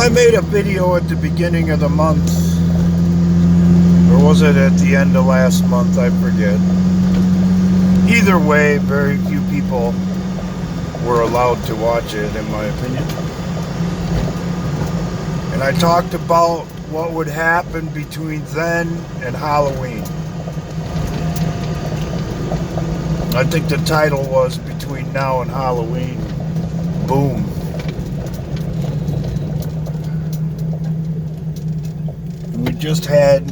I made a video at the beginning of the month, or was it at the end of last month? I forget. Either way, very few people were allowed to watch it, in my opinion. And I talked about what would happen between then and Halloween. I think the title was Between Now and Halloween. Boom. We just had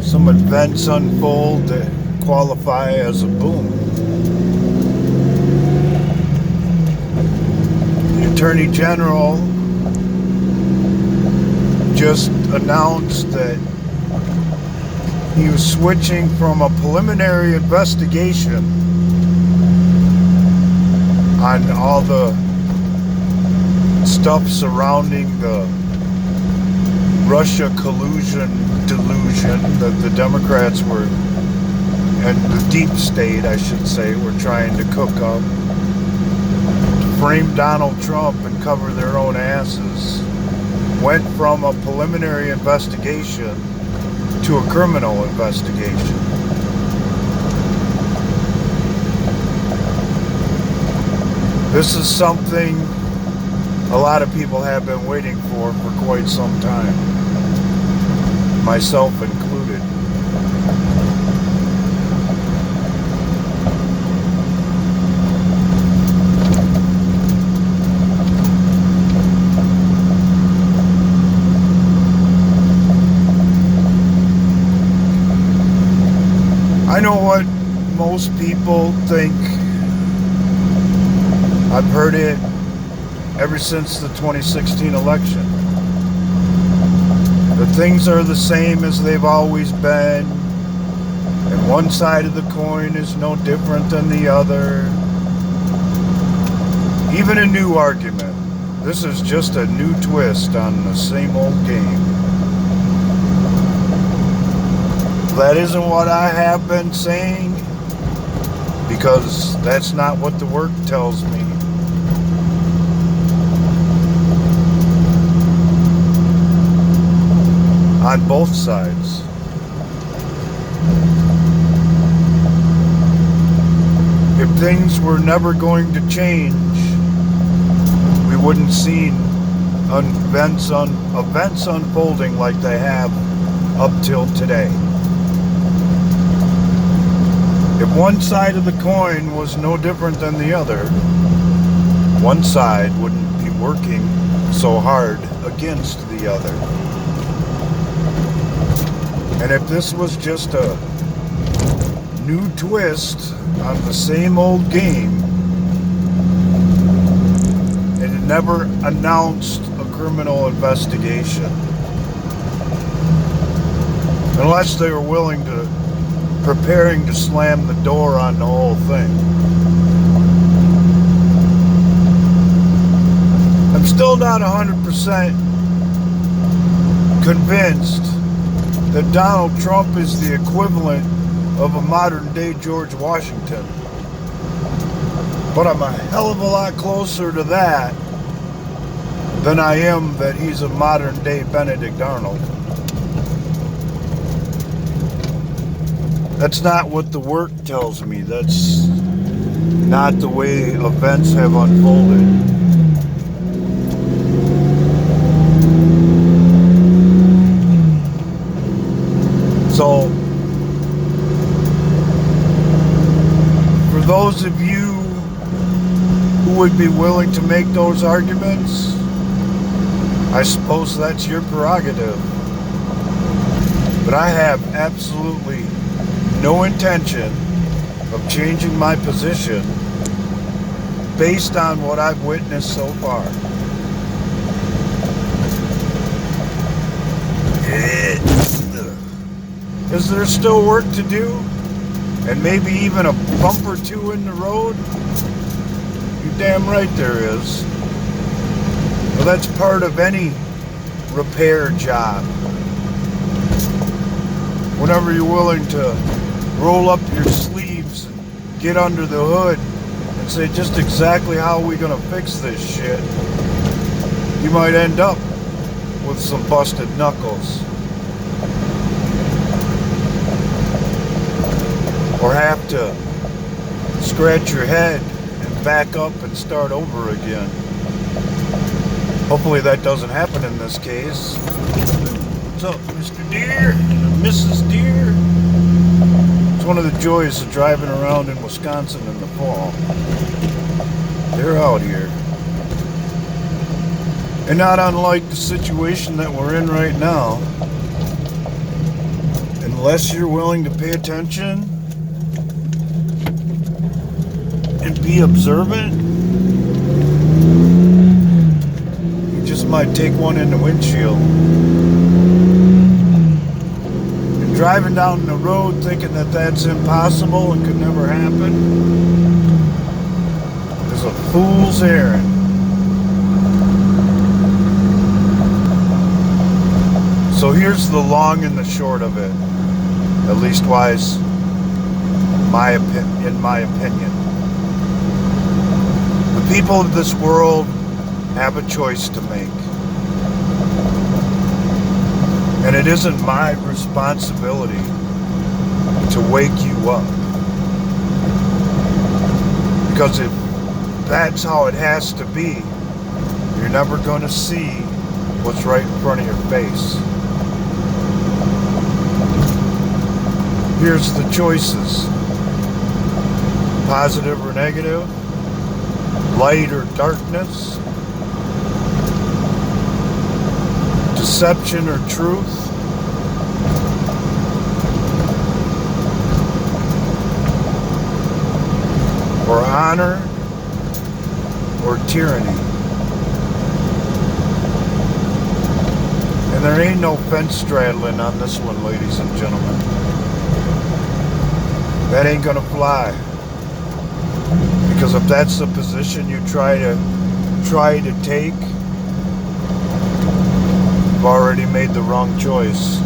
some events unfold that qualify as a boom. The Attorney General just announced that he was switching from a preliminary investigation on all the stuff surrounding the Russia collusion delusion that the Democrats were, and the deep state, I should say, were trying to cook up to frame Donald Trump and cover their own asses. Went from a preliminary investigation to a criminal investigation. This is something a lot of people have been waiting for quite some time, myself included. I know what most people think. I've heard it ever since the 2016 election. The things are the same as they've always been, and one side of the coin is no different than the other. Even a new argument. This is just a new twist on the same old game. That isn't what I have been saying, because that's not what the work tells me. On both sides. If things were never going to change, we wouldn't see events unfolding like they have up till today. If one side of the coin was no different than the other, one side wouldn't be working so hard against the other. And if this was just a new twist on the same old game, it had never announced a criminal investigation. Unless they were willing to, preparing to slam the door on the whole thing. I'm still not 100% convinced that Donald Trump is the equivalent of a modern-day George Washington. But I'm a hell of a lot closer to that than I am that he's a modern-day Benedict Arnold. That's not what the work tells me. That's not the way events have unfolded. So, for those of you who would be willing to make those arguments, I suppose that's your prerogative. But I have absolutely no intention of changing my position based on what I've witnessed so far. Is there still work to do? And maybe even a bump or two in the road? You're damn right there is. Well, that's part of any repair job. Whenever you're willing to roll up your sleeves and get under the hood and say just exactly how are we going to fix this shit. you might end up with some busted knuckles. Or have to scratch your head and back up and start over again. Hopefully that doesn't happen in this case. What's up, Mr. Deer? Mrs. Deer? It's one of the joys of driving around in Wisconsin in the fall. They're out here. And not unlike the situation that we're in right now, unless you're willing to pay attention and be observant, you just might take one in the windshield. And driving down the road thinking that that's impossible and could never happen is a fool's errand. So here's the long and the short of it, at least wise, in my opinion. The people of this world have a choice to make. And it isn't my responsibility to wake you up. Because if that's how it has to be, you're never going to see what's right in front of your face. Here's the choices. Positive or negative, light or darkness, deception or truth, or honor or tyranny. And there ain't no fence straddling on this one, ladies and gentlemen. That ain't gonna fly. Because if that's the position you try to take, you've already made the wrong choice.